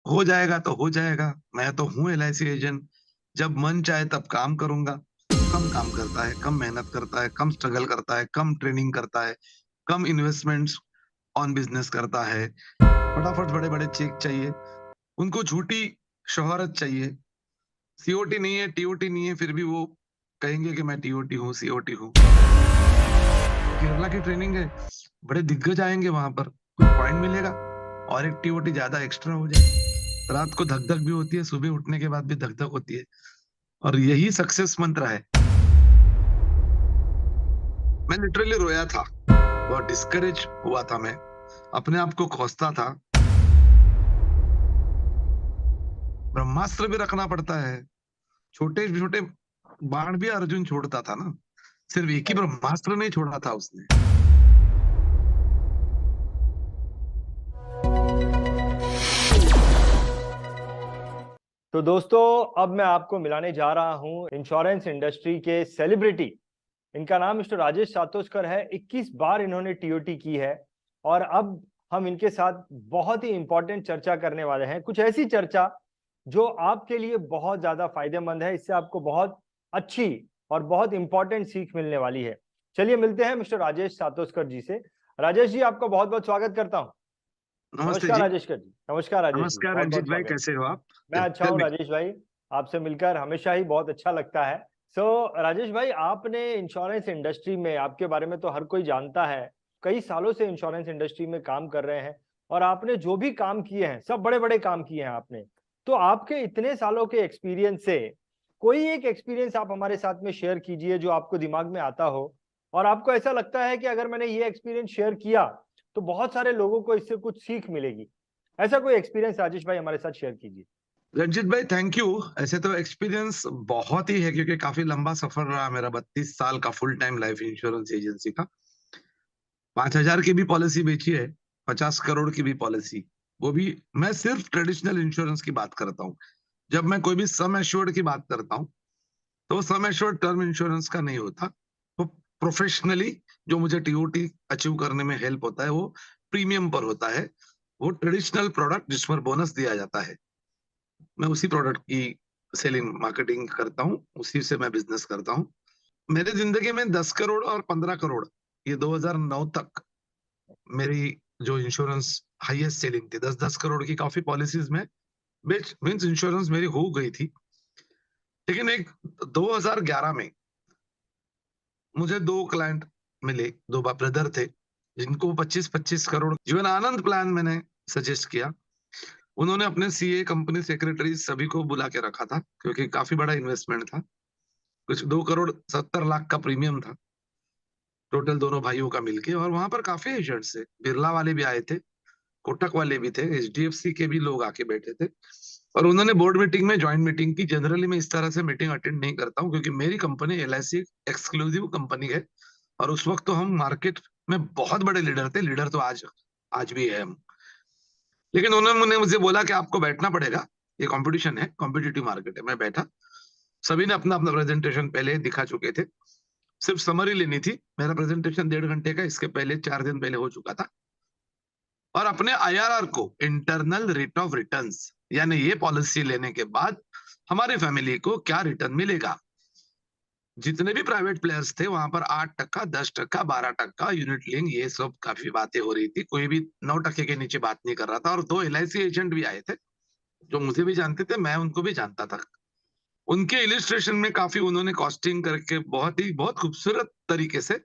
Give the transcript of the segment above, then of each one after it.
हो जाएगा तो हो जाएगा, मैं तो हूँ एलआईसी एजेंट, जब मन चाहे तब काम करूंगा। कम काम करता है, कम मेहनत करता है, कम स्ट्रगल करता है, कम ट्रेनिंग करता है, कम इन्वेस्टमेंट्स ऑन बिजनेस करता है। फटाफट बड़े बड़े चेक चाहिए, उनको झूठी शोहरत चाहिए। सीओटी नहीं है, टीओटी नहीं है, फिर भी वो कहेंगे कि मैं टीओटी हूँ, सीओटी हूँ। केरला की ट्रेनिंग है, बड़े दिग्गज आएंगे वहां पर, कुछ पॉइंट मिलेगा और एक टीओटी ज्यादा एक्स्ट्रा हो जाए। रात को धक धक भी होती है, सुबह उठने के बाद भी धक धक होती है, और यही सक्सेस मंत्र है। मैं लिटरली रोया था, बहुत डिस्करेज हुआ था, मैं अपने आप को कोसता था। ब्रह्मास्त्र भी रखना पड़ता है, छोटे छोटे बाण भी अर्जुन छोड़ता था ना, सिर्फ एक ही ब्रह्मास्त्र नहीं छोड़ा था उसने। तो दोस्तों, अब मैं आपको मिलाने जा रहा हूं इंश्योरेंस इंडस्ट्री के सेलिब्रिटी। इनका नाम मिस्टर राजेश सातोस्कर है। 21 बार इन्होंने टीओटी की है और अब हम इनके साथ बहुत ही इंपॉर्टेंट चर्चा करने वाले हैं। कुछ ऐसी चर्चा जो आपके लिए बहुत ज्यादा फायदेमंद है, इससे आपको बहुत अच्छी और बहुत इंपॉर्टेंट सीख मिलने वाली है। चलिए मिलते हैं मिस्टर राजेश सातोस्कर जी से। राजेश जी, आपका बहुत बहुत स्वागत करता हूं। नमस्ते नमस्कार जी। राजेश जी। नमस्कार राजेश जी, नमस्कार बहुत बहुत रंजीत भाई, स्वागत। कैसे हो आप? मैं अच्छा टेल हूँ मी। राजेश भाई। आपसे मिलकर हमेशा ही बहुत अच्छा लगता है। राजेश भाई, आपने इंश्योरेंस इंडस्ट्री में, आपके बारे में तो हर कोई जानता है, कई सालों से इंश्योरेंस इंडस्ट्री में काम कर रहे हैं और आपने जो भी काम किए हैं सब बड़े बड़े काम किए हैं आपने। तो आपके इतने सालों के एक्सपीरियंस से कोई एक एक्सपीरियंस आप हमारे साथ में शेयर कीजिए जो आपको दिमाग में आता हो और आपको ऐसा लगता है कि अगर मैंने ये एक्सपीरियंस शेयर किया तो बहुत सारे लोगों को इससे कुछ सीख मिलेगी। ऐसा कोई एक्सपीरियंस राजेश भाई हमारे साथ शेयर कीजिए। रंजीत भाई थैंक यू। ऐसे तो एक्सपीरियंस बहुत ही है, क्योंकि काफी लंबा सफर रहा मेरा, 32 साल का full time life insurance agency का। 5,000 की भी पॉलिसी बेची है, 50 करोड़ की भी पॉलिसी, वो भी। मैं सिर्फ ट्रेडिशनल इंश्योरेंस की बात करता हूँ। जब मैं कोई भी सम एश्योर्ड की बात करता हूँ, तो वो सम एश्योर्ड टर्म इंश्योरेंस का नहीं होता। वो प्रोफेशनली जो मुझे टीओटी अचीव करने में हेल्प होता है, वो प्रीमियम पर होता है। वो ट्रेडिशनल प्रोडक्ट जिस पर बोनस दिया जाता है, मैं उसी प्रोडक्ट की सेलिंग मार्केटिंग करता हूँ, उसी से मैं बिजनेस करता हूँ। मेरे जिंदगी में 10 करोड़ और 15 करोड़, ये 2009 तक मेरी जो इंश्योरेंस हाईएस्ट सेलिंग थी। 10-10 करोड़ की काफी पॉलिसीज में बेच मीन्स इंश्योरेंस मेरी हो गई थी। लेकिन एक 2011 में मुझे दो क्लाइंट मिले, दो ब्रदर थे, जिनको 25-25 करोड़ जीवन आनंद प्लान मैंने सजेस्ट किया। उन्होंने अपने सीए, कंपनी सेक्रेटरी सभी को बुला के रखा था, क्योंकि काफी बड़ा इन्वेस्टमेंट था। कुछ 2 करोड़ 70 लाख का प्रीमियम था टोटल, दोनों भाइयों का मिलके। और वहां पर काफी एजेंट्स थे, बिरला वाले भी आए थे, कोटक वाले भी थे, एचडीएफसी के भी लोग आके बैठे थे। और उन्होंने बोर्ड मीटिंग में ज्वाइंट मीटिंग की। जनरली मैं इस तरह से मीटिंग अटेंड नहीं करता हूँ, क्योंकि मेरी कंपनी एलआईसी एक्सक्लूसिव कंपनी है। और उस वक्त तो हम मार्केट में बहुत बड़े लीडर थे, लीडर तो आज आज भी है हम। लेकिन उन्होंने मुझे बोला कि आपको बैठना पड़ेगा, ये कंपटीशन है, कॉम्पिटिटिव मार्केट है। मैं बैठा, सभी ने अपना अपना प्रेजेंटेशन पहले दिखा चुके थे, सिर्फ समरी लेनी थी। मेरा प्रेजेंटेशन 1.5 घंटे का इसके पहले 4 दिन पहले हो चुका था। और अपने आईआरआर को, इंटरनल रेट ऑफ रिटर्न्स, यानी ये पॉलिसी लेने के बाद हमारी फैमिली को क्या रिटर्न मिलेगा। जितने भी प्राइवेट प्लेयर्स थे वहां पर 8%, 10%, 12% यूनिट लिंक, ये सब काफी बातें हो रही थी। कोई भी 9% के नीचे बात नहीं कर रहा था। और दो एलआईसी एजेंट भी आए थे, जो मुझे भी जानते थे, मैं उनको भी जानता था। उनके इलिस्ट्रेशन में काफी उन्होंने कॉस्टिंग करके बहुत खूबसूरत तरीके से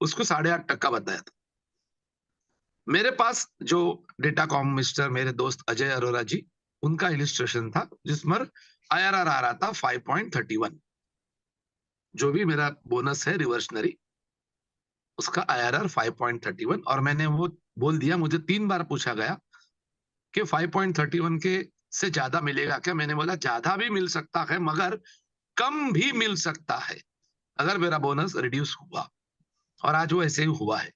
उसको 8.5% बताया था। मेरे पास जो डेटा कॉम मिस्टर मेरे दोस्त अजय अरोरा जी, उनका इलिस्ट्रेशन था जिसमें आईआरआर आ रहा था 5.31। जो भी मेरा बोनस है रिवर्सनरी, उसका आईआरआर 5.31। और मैंने वो बोल दिया। मुझे 3 बार पूछा गया कि 5.31 के से ज्यादा मिलेगा क्या। मैंने बोला ज्यादा भी मिल सकता है, मगर कम भी मिल सकता है अगर मेरा बोनस रिड्यूस हुआ। और आज वो ऐसे ही हुआ है।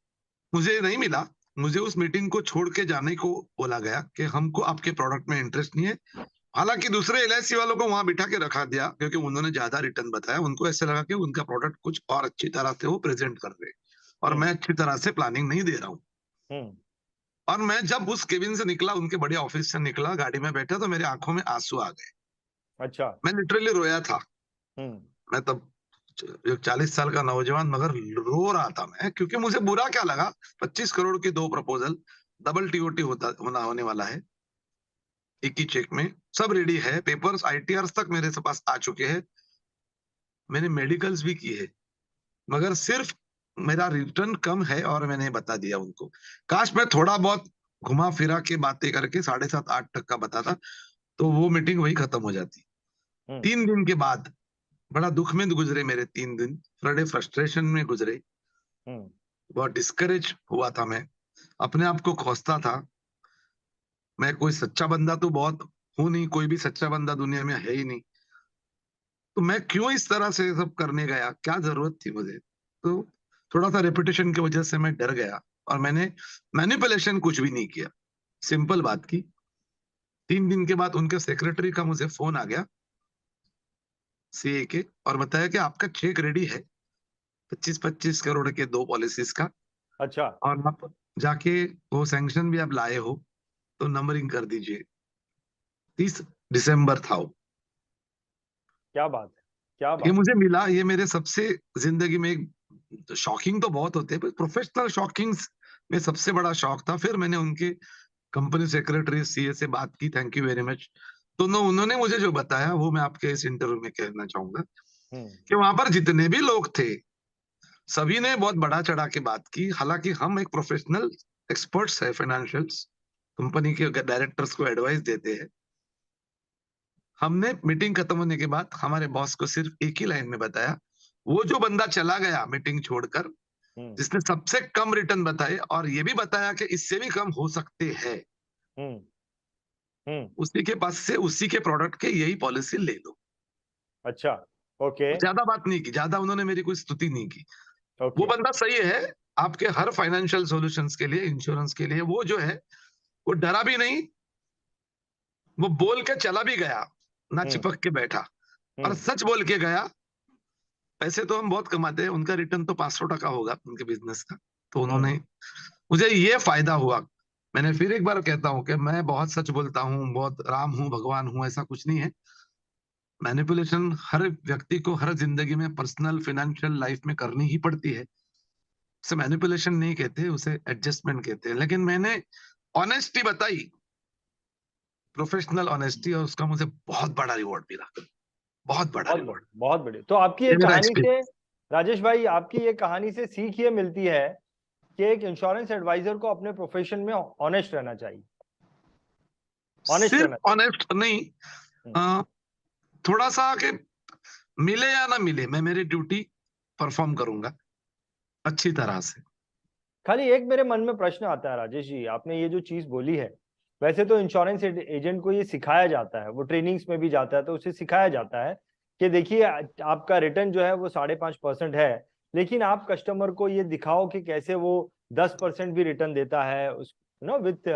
मुझे नहीं मिला। मुझे उस मीटिंग को छोड़ के जाने को बोला गया कि हमको आपके प्रोडक्ट में इंटरेस्ट नहीं है। हालांकि दूसरे एलआईसी वालों को वहां बिठा के रखा दिया, क्योंकि उन्होंने ज्यादा रिटर्न बताया। उनको ऐसे लगा कि उनका प्रोडक्ट कुछ और अच्छी तरह से वो प्रेजेंट कर रहे हैं, और हम्म। मैं अच्छी तरह से प्लानिंग नहीं दे रहा हूँ। हम्म। और मैं जब उस केबिन से निकला, उनके बड़े ऑफिस से निकला, गाड़ी में बैठा, तो मेरे आंखों में आंसू आ गए। अच्छा। मैं लिटरली रोया था। हम्म। मैं तब 40 साल का नौजवान, मगर रो रहा था मैं, क्योंकि मुझे बुरा क्या लगा, 25 करोड़ की 2 प्रपोजल, डबल टीओटी होने वाला है एक ही चेक में, सब रेडी है, पेपर्स आईटीआर तक मेरे से पास आ चुके हैं, मैंने मेडिकल्स भी किए, मगर सिर्फ मेरा रिटर्न कम है और मैंने बता दिया उनको। काश मैं थोड़ा बहुत घुमा फिरा के बातें करके 7.5 8 तक का बताता, तो वो मीटिंग वही खत्म हो जाती। हम्म। 3 दिन के बाद बड़ा दुख में गुजरे मेरे 3 दिन, बड़े फ्रस्ट्रेशन में गुजरे, हम्म। बहुत डिस्करेज हुआ था मैं, अपने आप को कोसता था। मैं कोई सच्चा बंदा तो बहुत हूँ नहीं, कोई भी सच्चा बंदा दुनिया में है ही नहीं। तो मैं क्यों इस तरह से सब करने गया? क्या ज़रूरत थी मुझे? तो थोड़ा-सा रेपुटेशन की वजह से मैं डर गया और मैंने मैनिपुलेशन कुछ भी नहीं किया। सिंपल बात की। 3 दिन के बाद उनके सेक्रेटरी का मुझे फ़ोन आ गया, सीए के, और बताया कि आपका चेक रेडी है, 25-25 करोड़ के 2 पॉलिसीज़ का, अच्छा। और आप जाके वो सैंक्शन भी आप लाए हो, तो नंबरिंग कर दीजिए। 30 दिसंबर था वो। क्या बात है, क्या ये बात मुझे मिला, ये मेरे सबसे ज़िंदगी में एक शॉकिंग तो बहुत होते हैं, पर प्रोफेशनल शॉकिंग्स में सबसे बड़ा शॉक था। फिर मैंने उनके कंपनी सेक्रेटरी, सीए से बात की, थैंक यू वेरी मच। तो उन्होंने मुझे जो बताया, वो मैं आपके इस इंटरव्यू में कहना चाहूँगा, है। हम्म। कि वहाँ पर जितने भी लोग थे, सभी ने बहुत बढ़ा-चढ़ा के बात की। हालाँकि हम एक प्रोफेशनल एक्सपर्ट्स हैं फाइनेंशियल्स, कंपनी के डायरेक्टर्स को एडवाइस देते हैं। हमने मीटिंग खत्म होने के बाद हमारे बॉस को सिर्फ एक ही लाइन में बताया, वो जो बंदा चला गया मीटिंग छोड़कर, हम्म। जिसने सबसे कम रिटर्न बताए और ये भी बताया कि इससे भी कम हो सकते हैं, हम्म। हम्म। उसी के पास से उसी के प्रोडक्ट के यही पॉलिसी ले लो। अच्छा। ओके। ज्यादा बात नहीं की, ज्यादा उन्होंने मेरी कोई स्तुति नहीं की। वो ओके। बंदा सही है आपके हर फाइनेंशियल सॉल्यूशंस के लिए, इंश्योरेंस के लिए। वो जो है, वो डरा भी नहीं, वो बोल के चला भी गया, ना हम्म। चिपक के बैठा, और हम्म। सच बोल के गया। पैसे तो हम बहुत कमाते हैं, उनका रिटर्न तो 500 टका होगा उनके बिजनेस का। तो हम्म। उन्होंने, मुझे ये फायदा हुआ। मैंने फिर एक बार कहता हूँ कि मैं बहुत सच बोलता हूँ, बहुत राम हूँ, भगवान हूँ, ऐसा कुछ नहीं है। मैनिपुलेशन हर व्यक्ति को हर जिंदगी में, पर्सनल फाइनेंशियल लाइफ में करनी ही पड़ती है। उसे मैनिपुलेशन नहीं कहते, उसे एडजस्टमेंट कहते हैं। लेकिन मैंने ऑनेस्टी बताई, प्रोफेशनल ऑनेस्टी, और उसका मुझे बहुत बड़ा रिवॉर्ड मिला, बहुत बड़ा बहुत रिवॉर्ड। बढ़िया, बहुत बढ़िया। तो आपकी ये ये मेरा कहानी से, एक्सपीरियंस। राजेश भाई, आपकी ये कहानी से सीख ये मिलती है कि एक इंश्योरेंस एडवाइजर को अपने प्रोफेशन में ऑनेस्ट रहना चाहिए। ऑनेस्ट सिर्फ रहना चाहिए। ऑनेस्ट नहीं, हम्म। अ, थोड़ा सा कि मिले या ना मिले, मैं मेरी ड्यूटी परफॉर्म करूंगा अच्छी तरह से। खाली एक मेरे मन में प्रश्न आता है राजेश जी, आपने ये जो चीज बोली है, वैसे तो इंश्योरेंस एजेंट को ये सिखाया जाता है, वो ट्रेनिंग्स में भी जाता है तो उसे सिखाया जाता है कि देखिए आपका रिटर्न जो है वो 5.5% है, लेकिन आप कस्टमर को ये दिखाओ कि कैसे वो 10% भी रिटर्न देता है उस विथ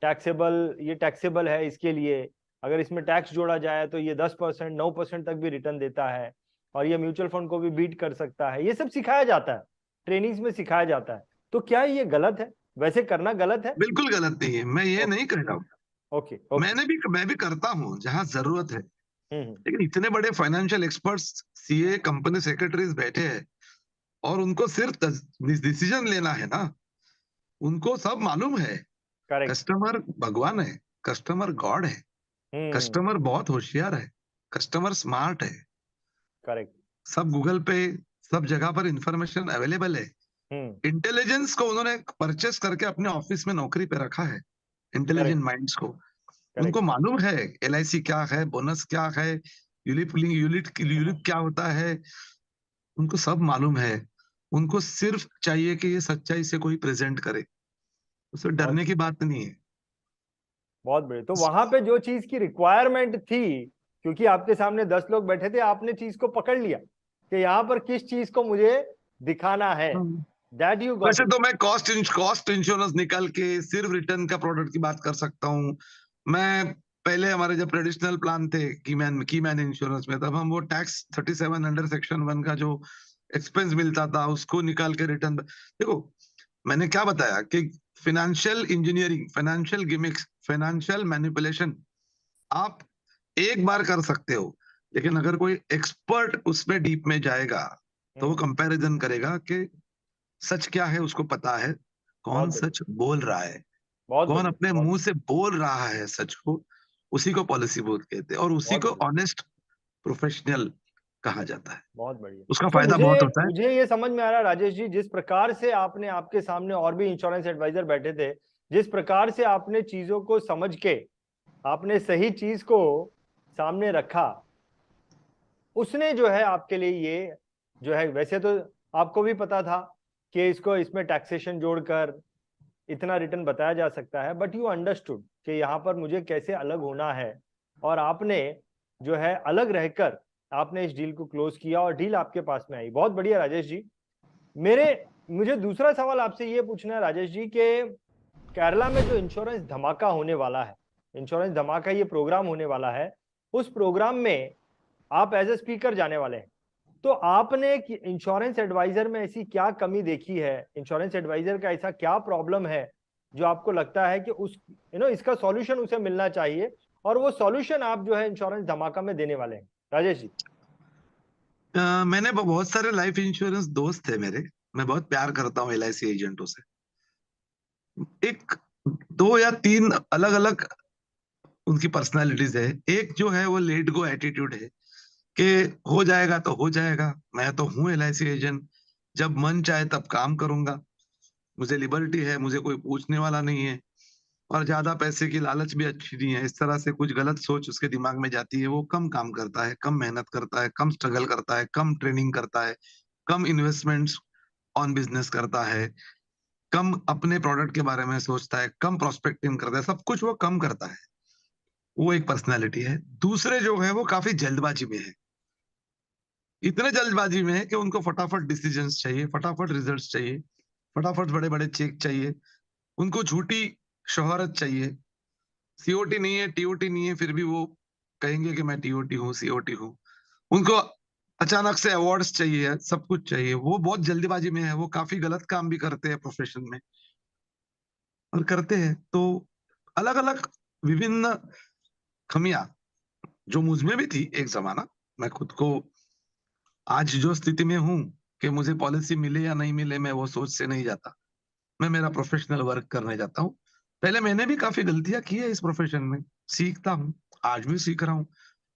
टैक्सेबल, ये टैक्सेबल है इसके लिए, अगर इसमें टैक्स जोड़ा जाए तो ये 10%, 9% तक भी रिटर्न देता है, और ये म्यूचुअल फंड को भी बीट कर सकता है। ये सब सिखाया जाता है, ट्रेनिंग्स में सिखाया जाता है। तो क्या ये गलत है? वैसे करना गलत है? बिल्कुल गलत नहीं है, मैं ये ओके। नहीं कह रहा हूँ। ओके। ओके। मैं भी करता हूँ जहाँ जरूरत है। हम्म। लेकिन इतने बड़े financial experts, CA, company secretaries बैठे हैं, और उनको सिर्फ डिसीजन लेना है ना, उनको सब मालूम है। करेक्ट। कस्टमर भगवान है, कस्टमर गॉड है, हम्म। कस्टमर बहुत होशियार है, कस्टमर स्मार्ट है। करेक्ट। सब गूगल पे, सब जगह पर इंफॉर्मेशन अवेलेबल है। हम्म। इंटेलिजेंस को उन्होंने परचेस करके अपने ऑफिस में नौकरी पे रखा है, करेक्ट। इंटेलिजेंट माइंड्स को। उनको करेक्ट। मालूम है एलआईसी क्या है, बोनस क्या है, यूलिप यूलिट यूलिप क्या होता है, उनको सब मालूम है। उनको सिर्फ चाहिए कि ये सच्चाई से कोई प्रेजेंट करे, उसे बहुत डरने की बात नहीं है। बहुत बढ़िया। तो वहां पे जो चीज की रिक्वायरमेंट थी, क्योंकि आपके सामने 10 लोग बैठे थे, आपने चीज को पकड़ लिया कि यहाँ पर किस चीज को मुझे दिखाना है। हम्म। दैट यू गॉट वैसे इट। तो मैं कॉस्ट इंश्योरेंस निकाल के सिर्फ रिटर्न का प्रोडक्ट की बात कर सकता हूँ। मैं पहले, हमारे जब ट्रेडिशनल प्लान थे की मैन इंश्योरेंस में, तब हम वो टैक्स 37 अंडर सेक्शन 1 का जो एक्सपेंस मिलता था, उसको निकाल के रिटर्न। देखो, मैंने क्या बताया कि financial engineering, financial gimmicks, financial manipulation आप एक बार कर सकते हो, लेकिन अगर कोई एक्सपर्ट उसमें डीप में जाएगा, तो वो कंपैरिजन करेगा कि सच क्या है उसको पता है, बहुत कौन बढ़िया, सच बोल रहा है, बहुत कौन बढ़िया, अपने बहुत मुंह से बोल रहा है सच को, उसी को पॉलिसी बोल कहते हैं और उसी बहुत को बढ़िया, ऑनेस्ट प्रोफेशनल कहा जाता है। बहुत बढ़िया। उसका सो फायदा बहुत मुझे होता है। मुझे ये समझ में आ रहा है राजेश जी, जिस प्रकार से आपने, आपके सामने और भी इंश्योरेंस एडवाइजर बैठे थे, जिस प्रकार से आपने चीजों को समझ के आपने सही चीज को सामने रखा, उसने जो है आपके लिए ये जो है, वैसे तो आपको भी पता था कि इसको इसमें टैक्सेशन जोड़कर इतना रिटर्न बताया जा सकता है, बट यू अंडरस्टूड कि यहाँ पर मुझे कैसे अलग होना है, और आपने जो है अलग रहकर आपने इस डील को क्लोज किया और डील आपके पास में आई। बहुत बढ़िया राजेश जी। मेरे मुझे दूसरा सवाल आपसे ये पूछना है राजेश जी कि केरला में जो इंश्योरेंस धमाका होने वाला है, इंश्योरेंस धमाका ये प्रोग्राम होने वाला है, उस प्रोग्राम में आप एज ए स्पीकर जाने वाले हैं। तो आपने इंश्योरेंस एडवाइजर में ऐसी क्या कमी देखी है, इंश्योरेंस एडवाइजर का ऐसा क्या प्रॉब्लम है जो आपको लगता है कि उस इसका सॉल्यूशन उसे मिलना चाहिए, और वो सॉल्यूशन आप जो है इंश्योरेंस धमाका में देने वाले हैं राजेश जी? मैंने बहुत सारे लाइफ इंश्योरेंस दोस्त थे मेरे, मैं बहुत प्यार करता हूँ एलआईसी एजेंटों से। एक दो या तीन अलग अलग उनकी पर्सनालिटीज है। एक जो है वो लेट गो एटीट्यूड है कि हो जाएगा तो हो जाएगा, मैं तो हूँ एलआईसी एजेंट, जब मन चाहे तब काम करूंगा, मुझे लिबर्टी है, मुझे कोई पूछने वाला नहीं है, और ज्यादा पैसे की लालच भी अच्छी नहीं है। इस तरह से कुछ गलत सोच उसके दिमाग में जाती है, वो कम काम करता है, कम मेहनत करता है, कम स्ट्रगल करता है, कम ट्रेनिंग करता है, कम इन्वेस्टमेंट्स ऑन बिजनेस करता है, कम अपने प्रोडक्ट के बारे में सोचता है, कम प्रोस्पेक्टिंग करता है, सब कुछ वो कम करता है। वो एक पर्सनैलिटी है। दूसरे जो है वो काफी जल्दबाजी में है, इतने जल्दबाजी में है कि उनको फटाफट डिसीजंस चाहिए, फटाफट रिजल्ट्स चाहिए, फटाफट बड़े बड़े चेक चाहिए, उनको झूठी शोहरत चाहिए। सीओटी नहीं है, टीओटी नहीं है, फिर भी वो कहेंगे कि मैं टीओटी हूँ, सीओटी हूँ। उनको अचानक से अवार्ड्स चाहिए, सब कुछ चाहिए। वो बहुत जल्दबाजी में है, वो काफी गलत काम भी करते हैं प्रोफेशन में, और करते हैं तो अलग अलग विभिन्न खमियां जो मुझ में भी थी एक जमाना। मैं खुद को आज जो स्थिति में हूँ कि मुझे पॉलिसी मिले या नहीं मिले, मैं वो सोच से नहीं जाता, मैं मेरा प्रोफेशनल वर्क करने जाता हूँ। पहले मैंने भी काफी गलतियां की है इस प्रोफेशन में, सीखता हूँ, आज भी सीख रहा हूँ।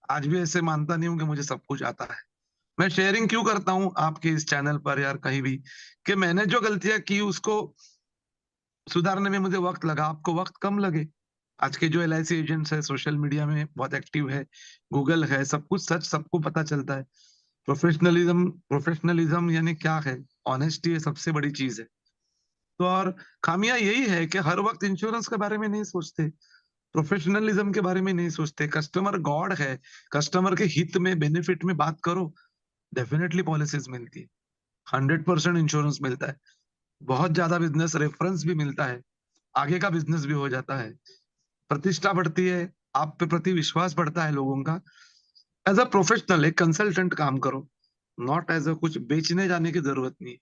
आज भी ऐसे मानता नहीं हूँ कि मुझे सब कुछ आता है। मैं शेयरिंग क्यों करता हूँ आपके इस चैनल पर यार, कहीं भी, कि मैंने जो गलतियां की उसको सुधारने में मुझे वक्त लगा, आपको वक्त कम लगे। आज के जो एलआईसी एजेंट्स है सोशल मीडिया में बहुत एक्टिव है, गूगल है, सब कुछ सच सबको पता चलता है। प्रोफेशनलिज्म प्रोफेशनलिज्म यानी क्या है, ऑनेस्टी है, सबसे बड़ी चीज है। तो और खामियां यही है कि हर वक्त इंश्योरेंस के बारे में नहीं सोचते, प्रोफेशनलिज्म के बारे में नहीं सोचते। कस्टमर गॉड है, कस्टमर के हित में, बेनिफिट में बात करो, डेफिनेटली पॉलिसीज मिलती है, 100% इंश्योरेंस मिलता है, बहुत ज्यादा बिजनेस रेफरेंस भी मिलता है, आगे का बिजनेस भी हो जाता है, प्रतिष्ठा बढ़ती है, आप पे प्रति विश्वास बढ़ता है लोगों का। एज अ प्रोफेशनल एक कंसल्टेंट काम करो, नॉट एज अ कुछ बेचने जाने की जरूरत नहीं है।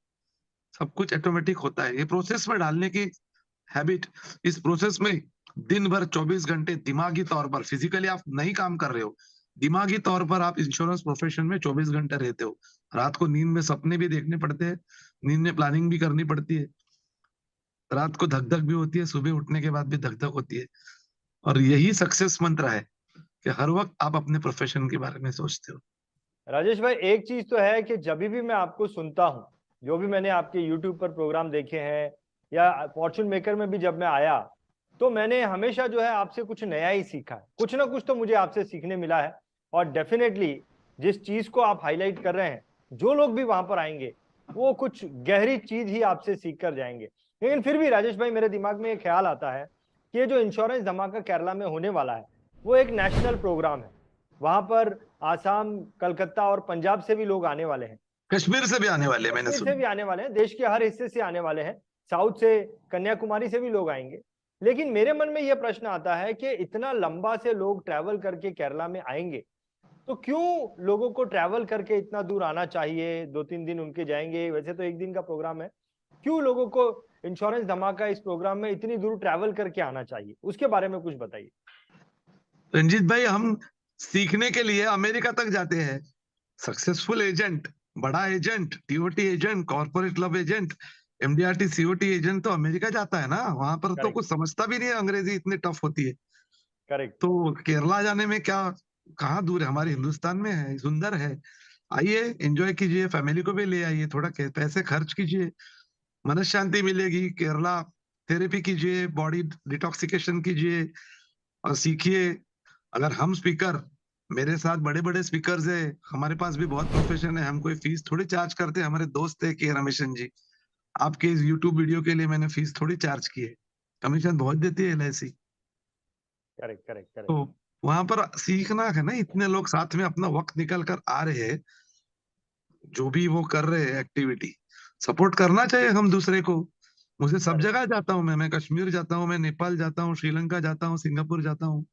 सब कुछ ऑटोमेटिक होता है, ये प्रोसेस में डालने की हैबिट, इस प्रोसेस में दिन भर 24 घंटे दिमागी तौर पर, फिजिकली आप नहीं काम कर रहे हो, दिमागी तौर पर आप इंश्योरेंस प्रोफेशन में 24 घंटे रहते हो। रात को नींद में सपने भी देखने पड़ते हैं, नींद में प्लानिंग भी करनी पड़ती है, रात को धक धक भी होती है, सुबह उठने के बाद भी धक धक होती है। और यही सक्सेस मंत्र है कि हर वक्त आप अपने प्रोफेशन के बारे में सोचते हो। राजेश भाई, एक चीज तो है कि जब भी मैं आपको सुनता हूँ, जो भी मैंने आपके यूट्यूब पर प्रोग्राम देखे हैं या फॉर्चून मेकर में भी जब मैं आया, तो मैंने हमेशा जो है आपसे कुछ नया ही सीखा है, कुछ ना कुछ तो मुझे आपसे सीखने मिला है। और डेफिनेटली जिस चीज को आप हाईलाइट कर रहे हैं, जो लोग भी वहां पर आएंगे वो कुछ गहरी चीज ही आपसे सीख कर जाएंगे। लेकिन फिर भी राजेश भाई, मेरे दिमाग में एक ख्याल आता है कि ये जो इंश्योरेंस धमाका केरला में होने वाला है, वो एक नेशनल प्रोग्राम है। वहां पर आसाम, कलकत्ता और पंजाब से भी लोग आने वाले हैं, कश्मीर से भी आने वाले हैं, मैंने कश्मीर से सुना। भी आने वाले हैं, देश के हर हिस्से से आने वाले हैं, साउथ से, कन्याकुमारी से भी लोग आएंगे। लेकिन मेरे मन में यह प्रश्न आता है कि इतना लंबा से लोग ट्रैवल करके केरला में आएंगे, तो क्यों लोगों को ट्रैवल करके इतना दूर आना चाहिए? 2-3 दिन उनके जाएंगे, वैसे तो एक दिन का प्रोग्राम है, क्यों लोगों को इंश्योरेंस धमाका इस प्रोग्राम में इतनी दूर ट्रैवल करके आना चाहिए, उसके बारे में कुछ बताइए। रंजीत भाई, हम सीखने के लिए अमेरिका तक जाते हैं। सक्सेसफुल एजेंट, बड़ा agent, TOT agent, corporate club agent, MDRT COT agent तो अमेरिका जाता है ना। वहां पर तो करेक्ट, कुछ समझता भी नहीं है, अंग्रेजी इतनी टफ होती है। करेक्ट। तो केरला जाने में क्या, कहाँ दूर है, हमारे हिंदुस्तान में है, सुंदर है। आइए, एंजॉय कीजिए, फैमिली को भी ले आइए, थोड़ा पैसे खर्च कीजिए, मन शांति मिलेगी। केरला थेरेपी कीजिए, बॉडी डिटॉक्सिकेशन कीजिए और सीखिए। अगर हम स्पीकर, मेरे साथ बड़े बड़े स्पीकर्स है, हमारे पास भी बहुत प्रोफेशन है, हम कोई फीस थोड़ी चार्ज करते हैं। हमारे दोस्त है के रमेशन जी, आपके इस यूट्यूब वीडियो के लिए मैंने फीस थोड़ी चार्ज की है, कमीशन बहुत देती है एलआईसी। करेक्ट, करेक्ट, तो करेक्ट। वहां पर सीखना है ना, इतने लोग साथ में अपना वक्त निकल कर आ रहे हैं, जो भी वो कर रहे हैं एक्टिविटी, सपोर्ट करना चाहिए हम दूसरे को। मुझे सब करेक्ट। जगह जाता हूँ, मैं कश्मीर जाता हूँ, मैं नेपाल जाता हूँ, श्रीलंका जाता हूँ, सिंगापुर जाता हूँ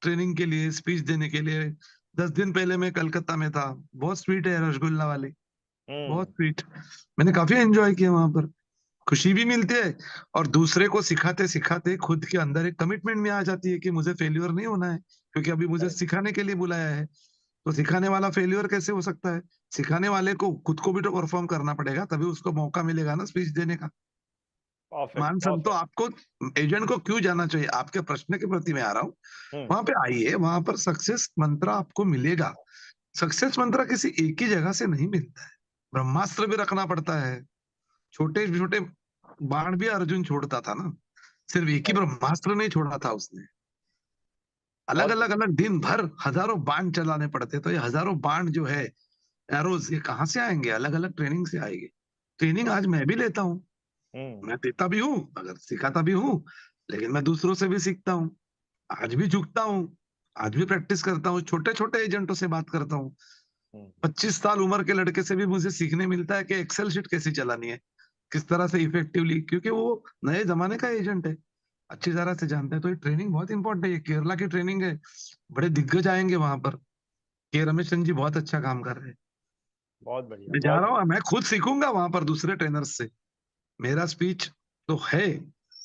ट्रेनिंग के लिए, स्पीच देने के लिए। 10 दिन पहले मैं कलकत्ता में था। बहुत स्वीट है रसगुल्ला वाली, बहुत हम्म। स्वीट। मैंने काफी एंजॉय किया वहां पर, खुशी भी मिलती है। और दूसरे को सिखाते सिखाते खुद के अंदर एक कमिटमेंट में आ जाती है कि मुझे फेल्योर नहीं होना है, क्योंकि अभी मुझे करेक्ट। सिखाने के लिए बुलाया है। तो सिखाने वाला फेल्योर कैसे हो सकता है? सिखाने वाले को खुद को भी तो परफॉर्म करना पड़ेगा, तभी उसको मौका मिलेगा ना स्पीच देने का। परफेक्ट, मान सन तो परफेक्ट। आपको, एजेंट को क्यों जाना चाहिए, आपके प्रश्न के प्रति मैं आ रहा हूँ। हम्म। वहां पे आइए, वहां पर सक्सेस मंत्र आपको मिलेगा। सक्सेस मंत्र किसी एक ही जगह से नहीं मिलता है, ब्रह्मास्त्र भी रखना पड़ता है। छोटे छोटे बाण भी अर्जुन छोड़ता था ना, सिर्फ एक ही करेक्ट। ब्रह्मास्त्र नहीं छोड़ा था उसने। अलग बहुत अलग बढ़िया। अलग दिन भर हजारों बाण चलाने पड़ते। तो ये हजारों बाण जो है, एरोज, ये कहाँ से आएंगे? अलग अलग ट्रेनिंग से आएंगे। ट्रेनिंग आज मैं भी लेता हूँ, हम्म। मैं देता भी हूँ, अगर सिखाता भी हूँ, लेकिन मैं दूसरों से भी सीखता हूँ। आज भी झुकता हूँ, आज भी प्रैक्टिस करता हूँ, छोटे छोटे एजेंटों से बात करता हूँ। हम्म। 25 साल उम्र के लड़के से भी मुझे सीखने मिलता है कि एक्सेल शीट कैसी चलानी है, किस तरह से इफेक्टिवली, क्योंकि वो नए जमाने का एजेंट है, अच्छी तरह से जानता है। तो ये ट्रेनिंग बहुत इंपॉर्टेंट है, ये केरला की ट्रेनिंग है। बड़े दिग्गज आएंगे वहां पर। के रमेशन जी बहुत अच्छा काम कर रहे हैं। बहुत बढ़िया, मैं जा बहुत रहा बढ़िया। हूँ, मैं खुद सीखूंगा वहां पर दूसरे ट्रेनर्स से। मेरा स्पीच तो है,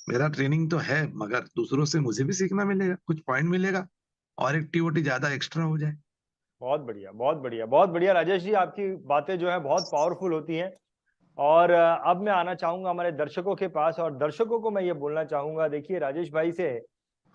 मेरा ट्रेनिंग तो है, मगर दूसरों से मुझे भी सीखना मिलेगा, कुछ पॉइंट मिलेगा, और एक टीओटी ज्यादा एक्स्ट्रा हो जाए। बहुत बढ़िया, बहुत बढ़िया, बहुत बढ़िया राजेश जी, आपकी बातें जो है बहुत पावरफुल होती हैं। और अब मैं आना चाहूंगा हमारे दर्शकों के पास, और दर्शकों को मैं ये बोलना चाहूंगा, देखिए राजेश भाई से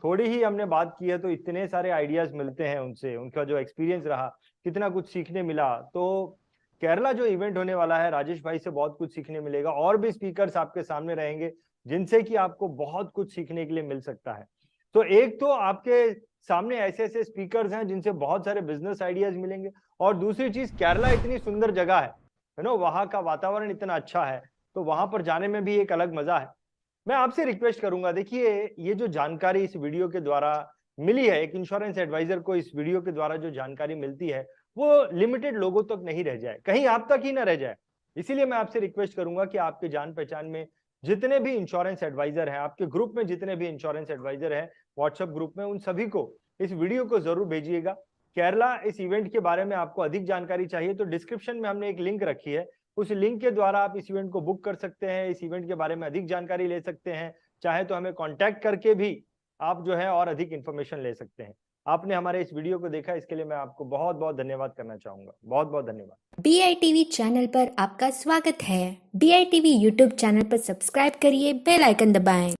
थोड़ी ही हमने बात की है तो इतने सारे आइडियाज मिलते हैं उनसे, उनका जो एक्सपीरियंस रहा, कितना कुछ सीखने मिला। तो केरला जो इवेंट होने वाला है, राजेश भाई से बहुत कुछ सीखने मिलेगा, और भी स्पीकर्स आपके सामने रहेंगे जिनसे कि आपको बहुत कुछ सीखने के लिए मिल सकता है। तो एक तो आपके सामने ऐसे ऐसे स्पीकर्स हैं जिनसे बहुत सारे बिजनेस आइडियाज मिलेंगे, और दूसरी चीज, केरला इतनी सुंदर जगह है ना, वहां का वातावरण इतना अच्छा है, तो वहां पर जाने में भी एक अलग मजा है। मैं आपसे रिक्वेस्ट करूंगा, देखिए ये जो जानकारी इस वीडियो के द्वारा मिली है, एक इंश्योरेंस एडवाइजर को इस वीडियो के द्वारा जो जानकारी मिलती है, वो लिमिटेड लोगों तक नहीं रह जाए, कहीं आप तक ही ना रह जाए। इसीलिए मैं आपसे रिक्वेस्ट करूंगा कि आपके जान पहचान में जितने भी इंश्योरेंस एडवाइजर हैं, आपके ग्रुप में जितने भी इंश्योरेंस एडवाइजर हैं, व्हाट्सएप ग्रुप में, उन सभी को इस वीडियो को जरूर भेजिएगा। केरला इस इवेंट के बारे में आपको अधिक जानकारी चाहिए तो डिस्क्रिप्शन में हमने एक लिंक रखी है, उस लिंक के द्वारा आप इस इवेंट को बुक कर सकते हैं, इस इवेंट के बारे में अधिक जानकारी ले सकते हैं। चाहे तो हमें कांटेक्ट करके भी आप जो है और अधिक इंफॉर्मेशन ले सकते हैं। आपने हमारे इस वीडियो को देखा, इसके लिए मैं आपको बहुत बहुत धन्यवाद करना चाहूंगा। बहुत बहुत धन्यवाद। BITV चैनल पर आपका स्वागत है। BITV यूट्यूब चैनल पर सब्सक्राइब करिए, बेल आइकन दबाएं।